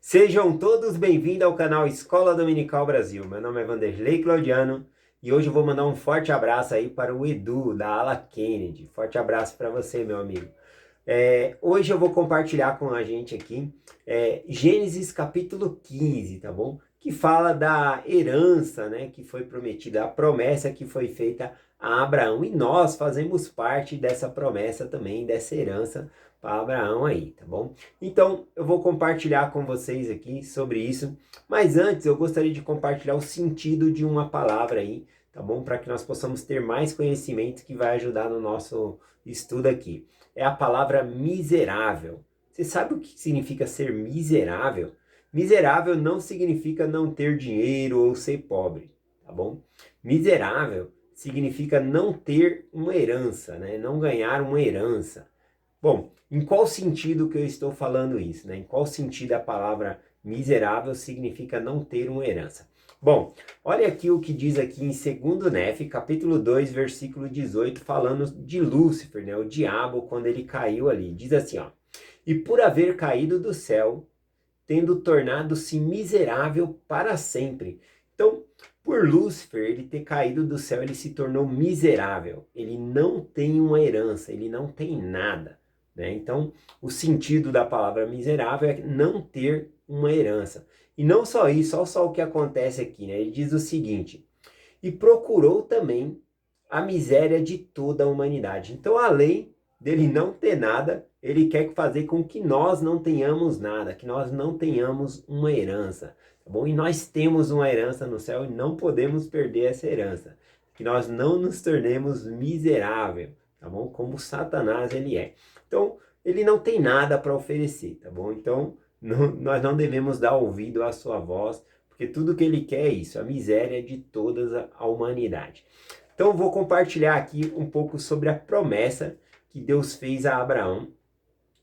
Sejam todos bem-vindos ao canal Escola Dominical Brasil. Meu nome é Vanderlei Claudiano e hoje eu vou mandar um forte abraço aí para o Edu, da Ala Kennedy. Forte abraço para você, meu amigo. Hoje eu vou compartilhar com a gente aqui Gênesis capítulo 15, tá bom? Que fala da herança, né, que foi prometida, a promessa que foi feita a Abraão. E nós fazemos parte dessa promessa também, dessa herança para Abraão aí, tá bom? Então eu vou compartilhar com vocês aqui sobre isso. Mas antes eu gostaria de compartilhar o sentido de uma palavra aí, tá bom? Para que nós possamos ter mais conhecimento que vai ajudar no nosso estudo aqui. É a palavra miserável. Você sabe o que significa ser miserável? Miserável não significa não ter dinheiro ou ser pobre, tá bom? Miserável significa não ter uma herança, né? Não ganhar uma herança. Bom, em qual sentido que eu estou falando isso, né? Em qual sentido a palavra miserável significa não ter uma herança? Bom, olha aqui o que diz aqui em 2 Nef, capítulo 2, versículo 18, falando de Lúcifer, né? O diabo, quando ele caiu ali. Diz assim, ó. E por haver caído do céu, tendo tornado-se miserável para sempre. Então, por Lúcifer, ele ter caído do céu, ele se tornou miserável. Ele não tem uma herança, ele não tem nada, né? Então, o sentido da palavra miserável é não ter uma herança. E não só isso, olha só o que acontece aqui, né? Ele diz o seguinte: e procurou também a miséria de toda a humanidade. Então, além dele não ter nada, ele quer fazer com que nós não tenhamos nada, que nós não tenhamos uma herança, tá bom? E nós temos uma herança no céu e não podemos perder essa herança, que nós não nos tornemos miserável, tá bom? Como Satanás ele é. Então, ele não tem nada para oferecer, tá bom? Então, nós não devemos dar ouvido à sua voz, porque tudo que ele quer é isso, a miséria de toda a humanidade. Então eu vou compartilhar aqui um pouco sobre a promessa que Deus fez a Abraão,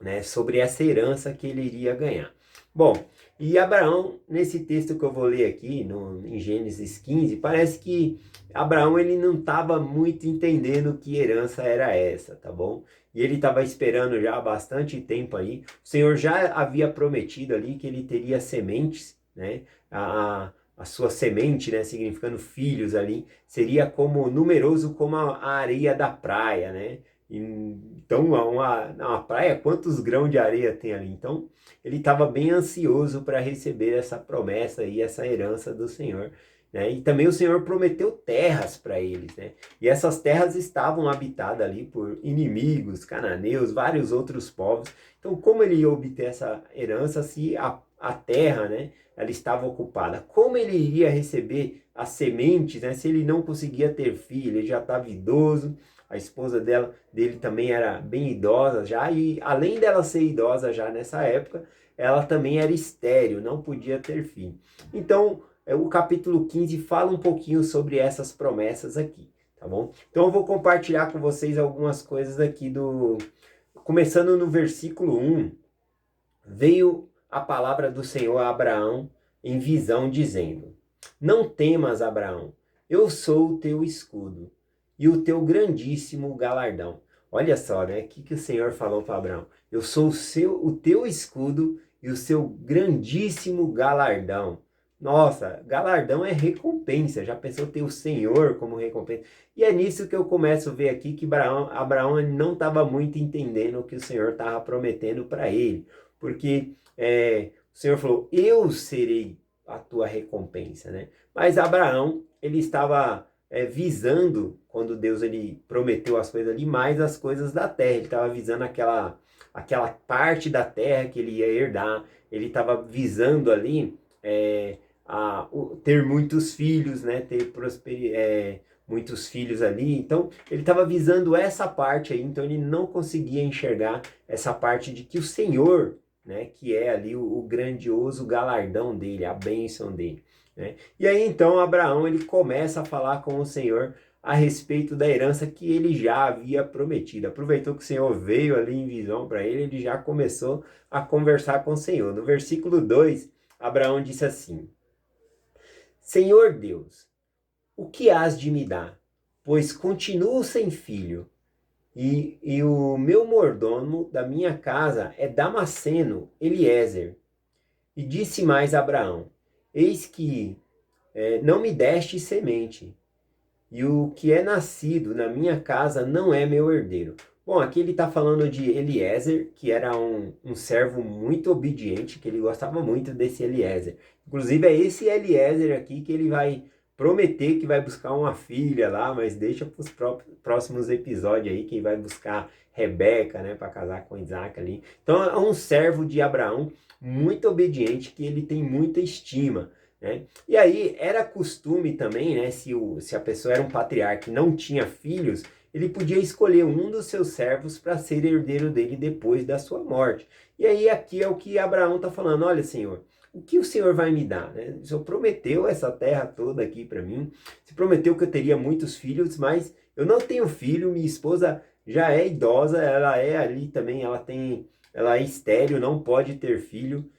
né, sobre essa herança que ele iria ganhar. Bom, e Abraão, nesse texto que eu vou ler aqui, em Gênesis 15, parece que Abraão ele não estava muito entendendo que herança era essa, tá bom? E ele estava esperando já há bastante tempo aí. O Senhor já havia prometido ali que ele teria sementes, né? A sua semente, né, significando filhos ali, seria como numeroso como a areia da praia, né? Então, uma praia, quantos grãos de areia tem ali? Então, ele estava bem ansioso para receber essa promessa e essa herança do Senhor, né? E também o Senhor prometeu terras para eles, né? E essas terras estavam habitadas ali por inimigos, cananeus, vários outros povos. Então, como ele ia obter essa herança se a terra, né, ela estava ocupada? Como ele iria receber as sementes, né, se ele não conseguia ter filho? Ele já estava idoso. A esposa dele também era bem idosa já, e além dela ser idosa já nessa época, ela também era estéril, não podia ter filho. Então, o capítulo 15 fala um pouquinho sobre essas promessas aqui, tá bom? Então eu vou compartilhar com vocês algumas coisas aqui começando no versículo 1, veio a palavra do Senhor a Abraão em visão, dizendo: Não temas, Abraão, eu sou o teu escudo e o teu grandíssimo galardão. Olha só, né? O que o Senhor falou para Abraão? Eu sou o teu escudo e o seu grandíssimo galardão. Nossa, galardão é recompensa. Já pensou ter o Senhor como recompensa? E é nisso que eu começo a ver aqui que Abraão não estava muito entendendo o que o Senhor estava prometendo para ele. Porque o Senhor falou, eu serei a tua recompensa, né? Mas Abraão, ele estava visando, quando Deus ele prometeu as coisas ali, mais as coisas da terra. Ele estava visando aquela parte da terra que ele ia herdar. Ele estava visando ali ter muitos filhos, né? Ter muitos filhos ali. Então, ele estava visando essa parte aí. Então, ele não conseguia enxergar essa parte de que o Senhor, né, que é ali o grandioso galardão dele, a bênção dele, né? E aí então Abraão ele começa a falar com o Senhor a respeito da herança que ele já havia prometido. Aproveitou que o Senhor veio ali em visão para ele, ele já começou a conversar com o Senhor. No versículo 2, Abraão disse assim: Senhor Deus, o que hás de me dar? Pois continuo sem filho. E o meu mordomo da minha casa é Damasceno, Eliezer. E disse mais a Abraão: Eis que não me deste semente, e o que é nascido na minha casa não é meu herdeiro. Bom, aqui ele está falando de Eliezer, que era um servo muito obediente, que ele gostava muito desse Eliezer. Inclusive é esse Eliezer aqui que ele vai prometer que vai buscar uma filha lá, mas deixa para os próximos episódios aí, que vai buscar Rebeca, né, para casar com Isaac ali. Então é um servo de Abraão muito obediente, que ele tem muita estima, né? E aí era costume também, né, se a pessoa era um patriarca e não tinha filhos, ele podia escolher um dos seus servos para ser herdeiro dele depois da sua morte. E aí aqui é o que Abraão está falando: olha, Senhor, o que o Senhor vai me dar, né? O Senhor prometeu essa terra toda aqui para mim, você prometeu que eu teria muitos filhos, mas eu não tenho filho, minha esposa já é idosa, ela é ali também, ela é estéril, não pode ter filho.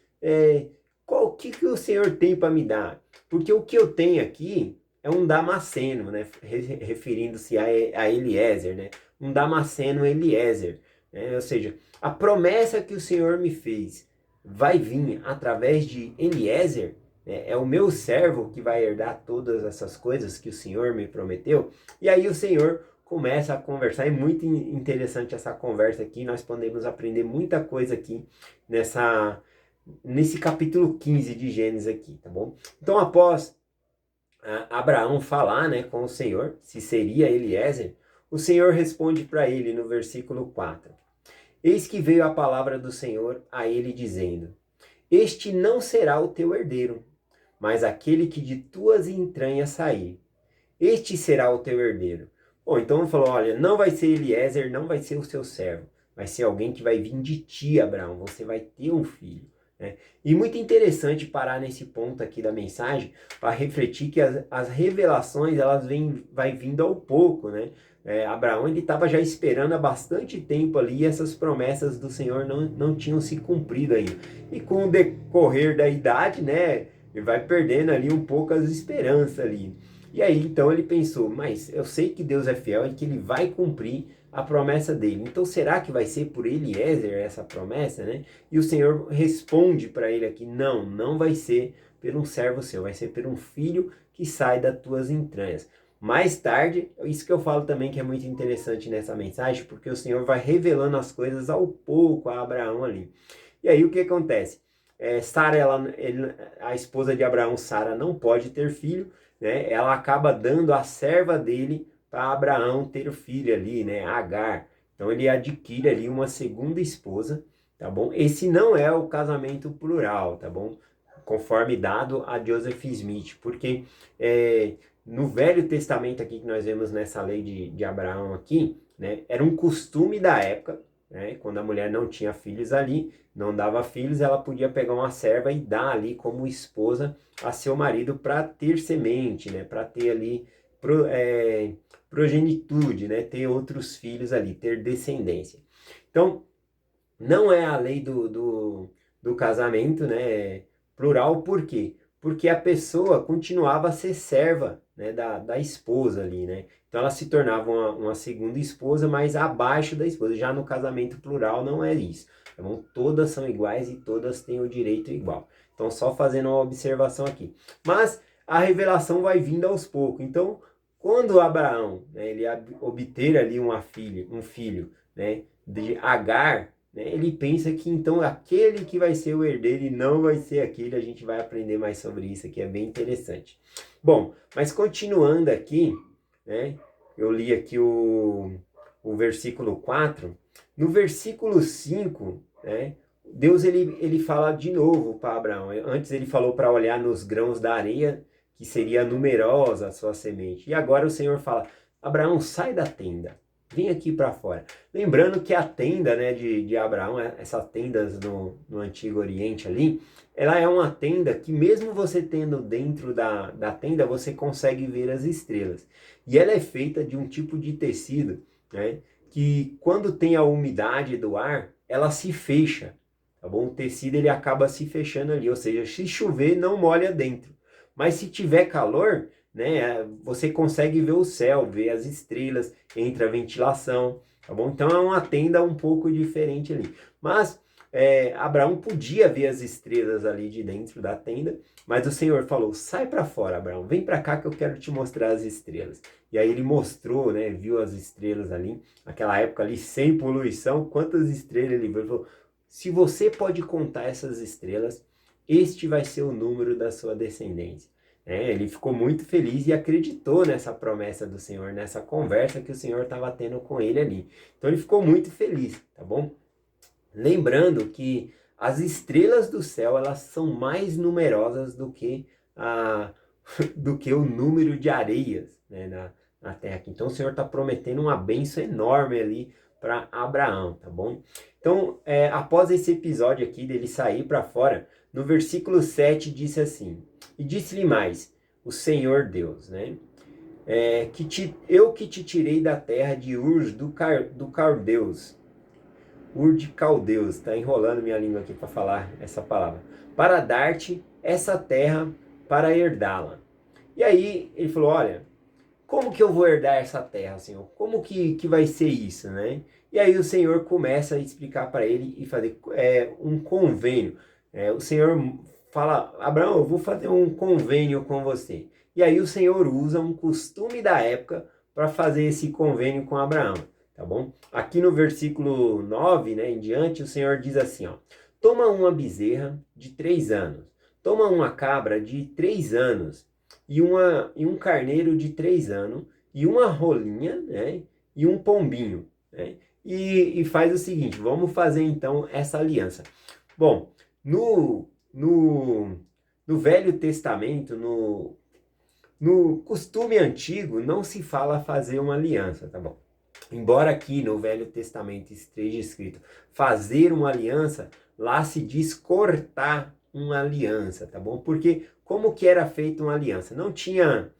O que o Senhor tem para me dar? Porque o que eu tenho aqui é um Damasceno, né? Referindo-se a Eliezer, né? Um Damasceno Eliezer, né? Ou seja, a promessa que o Senhor me fez vai vir através de Eliezer, né? É o meu servo que vai herdar todas essas coisas que o Senhor me prometeu. E aí o Senhor começa a conversar. É muito interessante essa conversa aqui. Nós podemos aprender muita coisa aqui nesse capítulo 15 de Gênesis aqui, tá bom? Então, após Abraão falar, né, com o Senhor, se seria Eliezer, o Senhor responde para ele no versículo 4: Eis que veio a palavra do Senhor a ele dizendo: Este não será o teu herdeiro, mas aquele que de tuas entranhas sair. Este será o teu herdeiro. Bom, então ele falou: olha, não vai ser Eliezer, não vai ser o seu servo, vai ser alguém que vai vir de ti, Abraão, você vai ter um filho. Né? E muito interessante parar nesse ponto aqui da mensagem para refletir que as revelações elas vai vindo ao pouco, né? Abraão ele estava já esperando há bastante tempo ali e essas promessas do Senhor não tinham se cumprido ainda. E com o decorrer da idade, né, ele vai perdendo ali um pouco as esperanças ali. E aí então ele pensou: mas eu sei que Deus é fiel e que ele vai cumprir a promessa dele. Então será que vai ser por Eliezer essa promessa, né? E o Senhor responde para ele aqui: não, não vai ser por um servo seu, vai ser por um filho que sai das tuas entranhas. Mais tarde, isso que eu falo também que é muito interessante nessa mensagem, porque o Senhor vai revelando as coisas ao pouco a Abraão ali. E aí o que acontece? Sara, a esposa de Abraão, Sara, não pode ter filho, né? Ela acaba dando a serva dele para Abraão ter filho ali, né? Agar. Então ele adquire ali uma segunda esposa, tá bom? Esse não é o casamento plural, tá bom? Conforme dado a Joseph Smith, porque no Velho Testamento aqui que nós vemos nessa lei de Abraão aqui, né? Era um costume da época, né? Quando a mulher não tinha filhos ali, não dava filhos, ela podia pegar uma serva e dar ali como esposa a seu marido para ter semente, né? Para ter ali progenitude, né? Ter outros filhos ali, ter descendência. Então, não é a lei do casamento, né, plural, por quê? Porque a pessoa continuava a ser serva, né, da esposa ali, né? Então ela se tornava uma segunda esposa, mas abaixo da esposa. Já no casamento plural não é isso. Então todas são iguais e todas têm o direito igual. Então só fazendo uma observação aqui. Mas a revelação vai vindo aos poucos. Então quando Abraão, né, ele obter ali um filho, né, de Agar, né, ele pensa que então aquele que vai ser o herdeiro e não vai ser aquele. A gente vai aprender mais sobre isso aqui, é bem interessante. Bom, mas continuando aqui, né, eu li aqui o versículo 4. No versículo 5, né, Deus ele fala de novo para Abraão. Antes ele falou para olhar nos grãos da areia, que seria numerosa a sua semente. E agora o Senhor fala: Abraão, sai da tenda, vem aqui para fora. Lembrando que a tenda, né, de Abraão, essas tendas no Antigo Oriente ali, ela é uma tenda que mesmo você tendo dentro da tenda, você consegue ver as estrelas. E ela é feita de um tipo de tecido, né, que quando tem a umidade do ar, ela se fecha, tá bom? O tecido ele acaba se fechando ali, ou seja, se chover não molha dentro. Mas se tiver calor, né, você consegue ver o céu, ver as estrelas, entra a ventilação, tá bom? Então é uma tenda um pouco diferente ali. Mas Abraão podia ver as estrelas ali de dentro da tenda, mas o Senhor falou, sai para fora, Abraão, vem para cá que eu quero te mostrar as estrelas. E aí ele mostrou, né, viu as estrelas ali, naquela época ali, sem poluição, quantas estrelas ele viu. Ele falou, se você pode contar essas estrelas, este vai ser o número da sua descendência. Ele ficou muito feliz e acreditou nessa promessa do Senhor, nessa conversa que o Senhor estava tendo com ele ali. Então ele ficou muito feliz, tá bom? Lembrando que as estrelas do céu, elas são mais numerosas do que, do que o número de areias, né, na terra. Então o Senhor está prometendo uma bênção enorme ali para Abraão, tá bom? Então, após esse episódio aqui dele sair para fora, no versículo 7 disse assim, e disse-lhe mais, o Senhor Deus, né? Eu que te tirei da terra de Ur do Caldeus, Ur de Caldeus, tá enrolando minha língua aqui para falar essa palavra, para dar-te essa terra para herdá-la. E aí ele falou, olha, como que eu vou herdar essa terra, Senhor? Como que vai ser isso, né? E aí o Senhor começa a explicar para ele e fazer um convênio. O Senhor fala, Abraão, eu vou fazer um convênio com você. E aí o Senhor usa um costume da época para fazer esse convênio com Abraão, tá bom? Aqui no versículo 9, né, em diante, o Senhor diz assim, ó, toma uma bezerra de 3 anos, toma uma cabra de 3 anos, e um carneiro de 3 anos, e uma rolinha, né, e um pombinho, né, e faz o seguinte, vamos fazer então essa aliança. Bom, no Velho Testamento, no costume antigo, não se fala fazer uma aliança, tá bom? Embora aqui no Velho Testamento esteja escrito fazer uma aliança, lá se diz cortar uma aliança, tá bom? Porque como que era feita uma aliança? Não tinha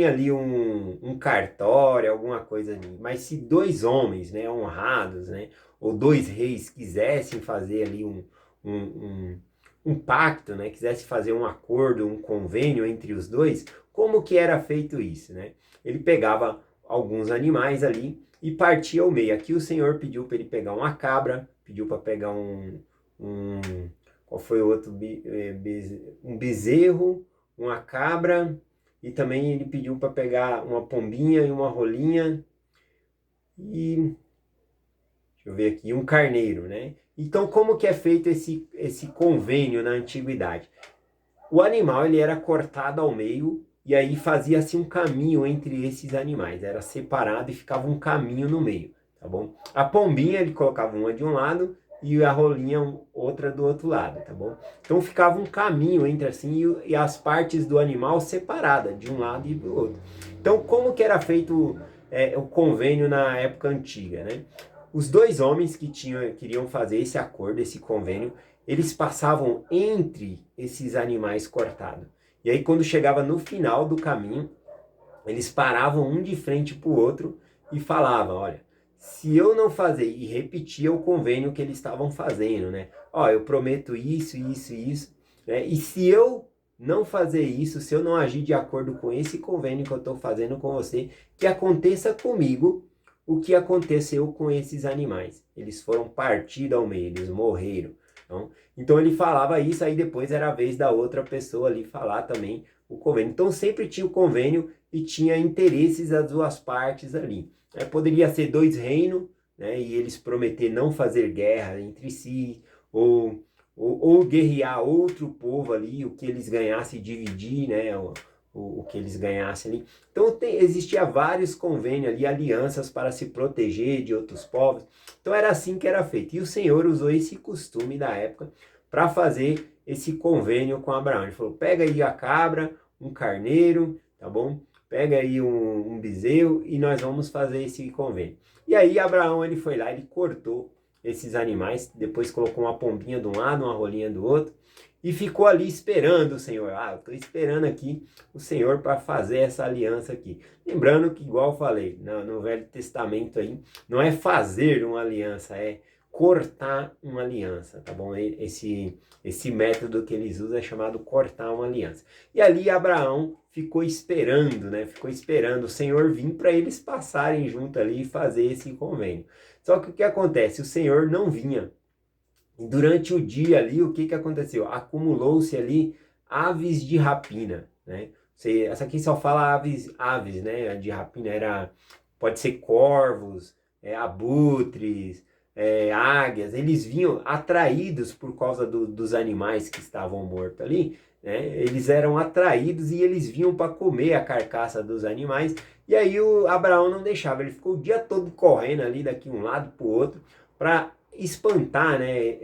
ali um cartório, alguma coisa ali, mas se 2 homens, né, honrados, né, ou 2 reis quisessem fazer ali um pacto, né, quisesse fazer um acordo, um convênio entre os dois, como que era feito isso, né? Ele pegava alguns animais ali e partia ao meio. Aqui o Senhor pediu para ele pegar uma cabra, pediu para pegar qual foi o outro? Um bezerro, uma cabra, e também ele pediu para pegar uma pombinha e uma rolinha, e deixa eu ver aqui, um carneiro, né? Então, como que é feito esse convênio na antiguidade? O animal ele era cortado ao meio e aí fazia-se um caminho entre esses animais. Era separado e ficava um caminho no meio, tá bom? A pombinha ele colocava uma de um lado e a rolinha outra do outro lado, tá bom? Então ficava um caminho entre assim e as partes do animal separadas de um lado e do outro. Então, como que era feito o convênio na época antiga, né? Os 2 homens que queriam fazer esse acordo, esse convênio, eles passavam entre esses animais cortados. E aí quando chegava no final do caminho, eles paravam um de frente para o outro e falavam, olha, se eu não fazer, e repetia o convênio que eles estavam fazendo, né? Ó, eu prometo isso, isso e isso, né? E se eu não fazer isso, se eu não agir de acordo com esse convênio que eu estou fazendo com você, que aconteça comigo o que aconteceu com esses animais. Eles foram partidos ao meio, eles morreram. Então ele falava isso, aí depois era a vez da outra pessoa ali falar também o convênio. Então sempre tinha o convênio e tinha interesses das 2 partes ali. Poderia ser 2 reinos, né, e eles prometer não fazer guerra entre si, ou guerrear outro povo ali, o que eles ganhassem dividir, né, o que eles ganhassem ali. Então existia vários convênios ali, alianças para se proteger de outros povos. Então era assim que era feito. E o Senhor usou esse costume da época para fazer esse convênio com Abraão. Ele falou, pega aí a cabra, um carneiro, tá bom? Pega aí um bezerro e nós vamos fazer esse convênio. E aí Abraão ele foi lá, ele cortou esses animais, depois colocou uma pombinha de um lado, uma rolinha do outro, e ficou ali esperando o Senhor. Eu estou esperando aqui o Senhor para fazer essa aliança aqui. Lembrando que, igual eu falei, no Velho Testamento aí, não é fazer uma aliança, é cortar uma aliança, tá bom? Esse método que eles usam é chamado cortar uma aliança. E ali Abraão ficou esperando, né? Ficou esperando o Senhor vir para eles passarem junto ali e fazer esse convênio. Só que o que acontece? O Senhor não vinha. durante o dia ali, o que aconteceu? Acumulou-se ali aves de rapina, né? Essa aqui só fala aves, né? A de rapina pode ser corvos, abutres, águias. Eles vinham atraídos por causa dos animais que estavam mortos ali, né? Eles eram atraídos e eles vinham para comer a carcaça dos animais. E aí o Abraão não deixava, ele ficou o dia todo correndo ali daqui um lado para o outro para espantar, né,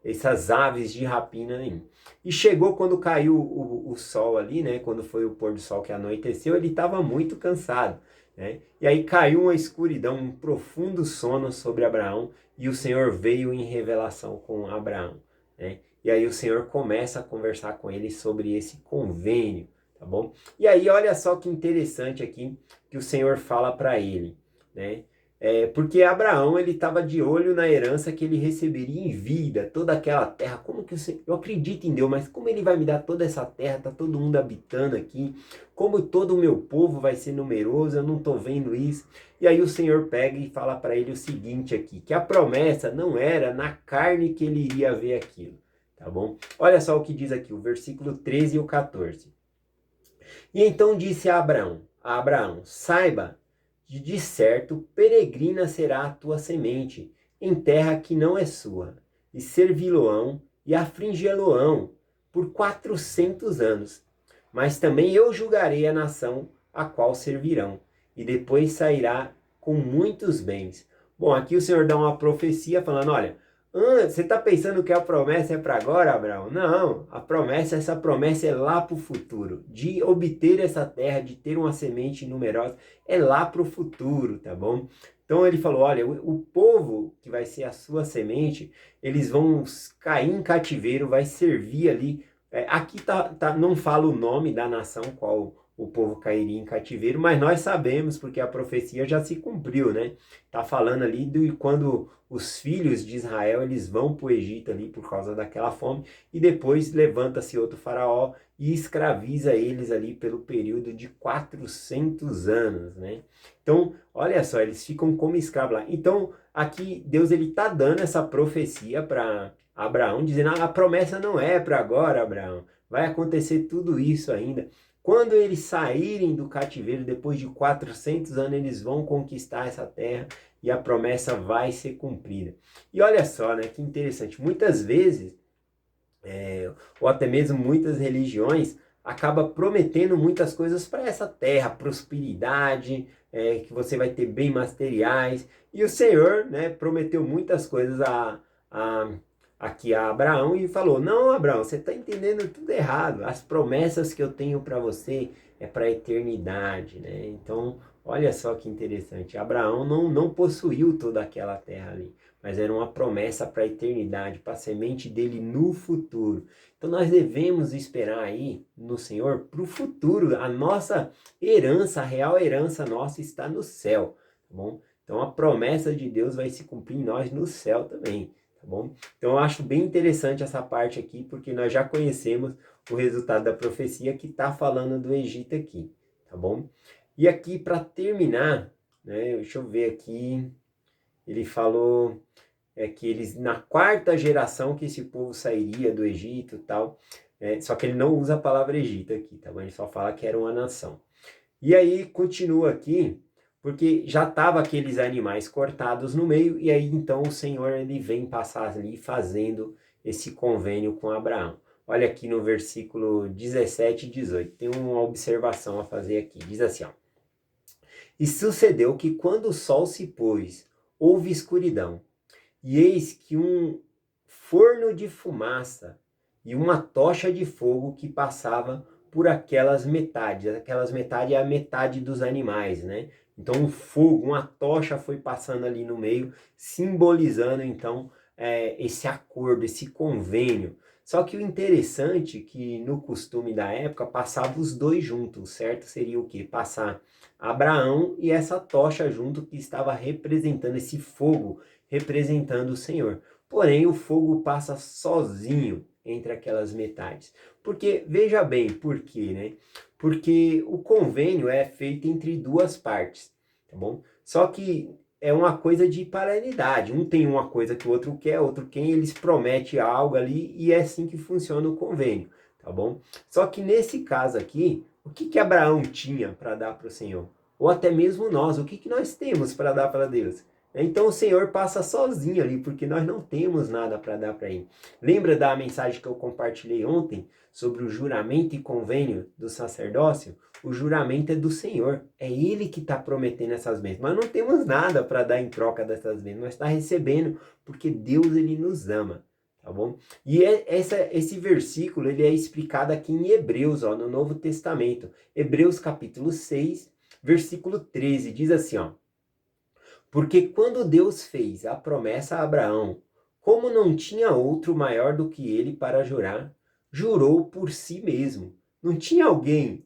essas aves de rapina aí. E chegou quando caiu o sol ali, né, quando foi o pôr do sol que anoiteceu, ele estava muito cansado, né? E aí caiu uma escuridão, um profundo sono sobre Abraão, e o Senhor veio em revelação com Abraão, né? E aí o Senhor começa a conversar com ele sobre esse convênio, tá bom? E aí olha só que interessante aqui que o Senhor fala para ele, né? Porque Abraão ele estava de olho na herança que ele receberia em vida, toda aquela terra. Como que eu acredito em Deus, mas como ele vai me dar toda essa terra? Tá todo mundo habitando aqui. Como todo o meu povo vai ser numeroso? Eu não estou vendo isso. E aí o Senhor pega e fala para ele o seguinte aqui, que a promessa não era na carne que ele iria ver aquilo, tá bom? Olha só o que diz aqui, o versículo 13 e o 14. E então disse a Abraão, saiba, de certo, peregrina será a tua semente, em terra que não é sua, e servi-lo-ão e afligê-lo-ão por 400 anos. Mas também eu julgarei a nação a qual servirão, e depois sairá com muitos bens. Bom, aqui o Senhor dá uma profecia falando, olha, você está pensando que a promessa é para agora, Abraão? Não, essa promessa é lá para o futuro, de obter essa terra, de ter uma semente numerosa, é lá para o futuro, tá bom? Então ele falou, olha, o povo que vai ser a sua semente, eles vão cair em cativeiro, vai servir ali. Aqui não fala o nome da nação, qual o povo cairia em cativeiro, mas nós sabemos, porque a profecia já se cumpriu, né? Tá falando ali de quando os filhos de Israel eles vão para o Egito ali por causa daquela fome e depois levanta-se outro faraó e escraviza eles ali pelo período de 400 anos, né? Então, olha só, eles ficam como escravos lá. Então, aqui Deus ele tá dando essa profecia para Abraão, dizendo: a promessa não é para agora, Abraão. Vai acontecer tudo isso ainda. Quando eles saírem do cativeiro, depois de 400 anos, eles vão conquistar essa terra e a promessa vai ser cumprida. E olha só, né, que interessante. Muitas vezes, ou até mesmo muitas religiões, acaba prometendo muitas coisas para essa terra, prosperidade, que você vai ter bem materiais. E o Senhor, né, prometeu muitas coisas a, aqui a Abraão e falou: não, Abraão, você está entendendo tudo errado. As promessas que eu tenho para você é para a eternidade, né? Então, olha só que interessante. Abraão não possuiu toda aquela terra ali, mas era uma promessa para a eternidade, para a semente dele no futuro. Então nós devemos esperar aí no Senhor para o futuro. A nossa herança, a real herança nossa está no céu, tá bom? Então a promessa de Deus vai se cumprir em nós no céu também, tá bom? Então eu acho bem interessante essa parte aqui, porque nós já conhecemos o resultado da profecia que está falando do Egito aqui, tá bom? E aqui para terminar, né, deixa eu ver aqui, ele falou que eles, na quarta geração que esse povo sairia do Egito e tal, só que ele não usa a palavra Egito aqui, tá bom? Ele só fala que era uma nação. E aí continua aqui, porque já tava aqueles animais cortados no meio, e aí então o Senhor ele vem passar ali fazendo esse convênio com Abraão. Olha aqui no versículo 17 e 18, tem uma observação a fazer aqui, diz assim, ó: E sucedeu que quando o sol se pôs, houve escuridão, e eis que um forno de fumaça e uma tocha de fogo que passava por aquelas metades é a metade dos animais, né? Então um fogo, uma tocha foi passando ali no meio, simbolizando então esse acordo, esse convênio. Só que o interessante é que no costume da época passava os dois juntos, certo? Seria o quê? Passar Abraão e essa tocha junto que estava representando esse fogo, representando o Senhor. Porém, o fogo passa sozinho entre aquelas metades. Porque, veja bem, por quê, né? Porque o convênio é feito entre duas partes, tá bom? Só que é uma coisa de paralelidade. Um tem uma coisa que o outro quer, outro quer, eles prometem algo ali e é assim que funciona o convênio, tá bom? Só que nesse caso aqui, o que que Abraão tinha para dar para o Senhor? Ou até mesmo nós, o que que nós temos para dar para Deus? Então o Senhor passa sozinho ali, porque nós não temos nada para dar para Ele. Lembra da mensagem que eu compartilhei ontem sobre o juramento e convênio do sacerdócio? O juramento é do Senhor, é Ele que está prometendo essas bênçãos. Nós não temos nada para dar em troca dessas bênçãos, nós está recebendo, porque Deus Ele nos ama, tá bom? E esse versículo ele é explicado aqui em Hebreus, ó, no Novo Testamento. Hebreus capítulo 6, versículo 13, diz assim, ó. Porque quando Deus fez a promessa a Abraão, como não tinha outro maior do que ele para jurar, jurou por si mesmo. Não tinha alguém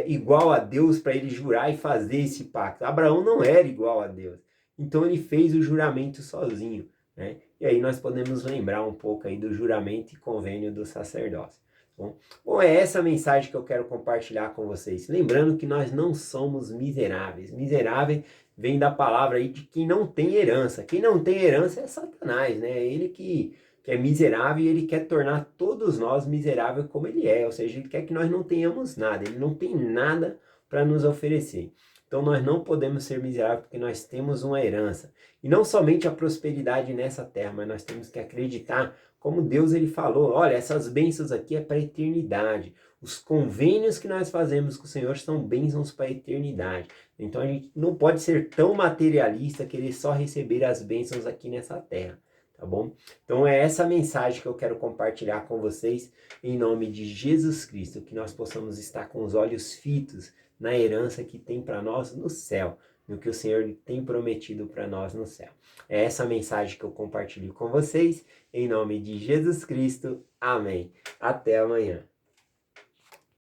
igual a Deus para ele jurar e fazer esse pacto. Abraão não era igual a Deus. Então ele fez o juramento sozinho, né? E aí nós podemos lembrar um pouco aí do juramento e convênio do sacerdócio. Bom, é essa mensagem que eu quero compartilhar com vocês. Lembrando que nós não somos miseráveis. Miserável vem da palavra aí de quem não tem herança. Quem não tem herança é Satanás, né? É ele que é miserável e ele quer tornar todos nós miseráveis como ele é. Ou seja, ele quer que nós não tenhamos nada. Ele não tem nada para nos oferecer. Então nós não podemos ser miseráveis porque nós temos uma herança. E não somente a prosperidade nessa terra, mas nós temos que acreditar como Deus ele falou, olha, essas bênçãos aqui é para a eternidade. Os convênios que nós fazemos com o Senhor são bênçãos para a eternidade. Então a gente não pode ser tão materialista, querer só receber as bênçãos aqui nessa terra, tá bom? Então é essa mensagem que eu quero compartilhar com vocês em nome de Jesus Cristo, que nós possamos estar com os olhos fitos na herança que tem para nós no céu, no que o Senhor tem prometido para nós no céu. É essa mensagem que eu compartilho com vocês, em nome de Jesus Cristo. Amém. Até amanhã.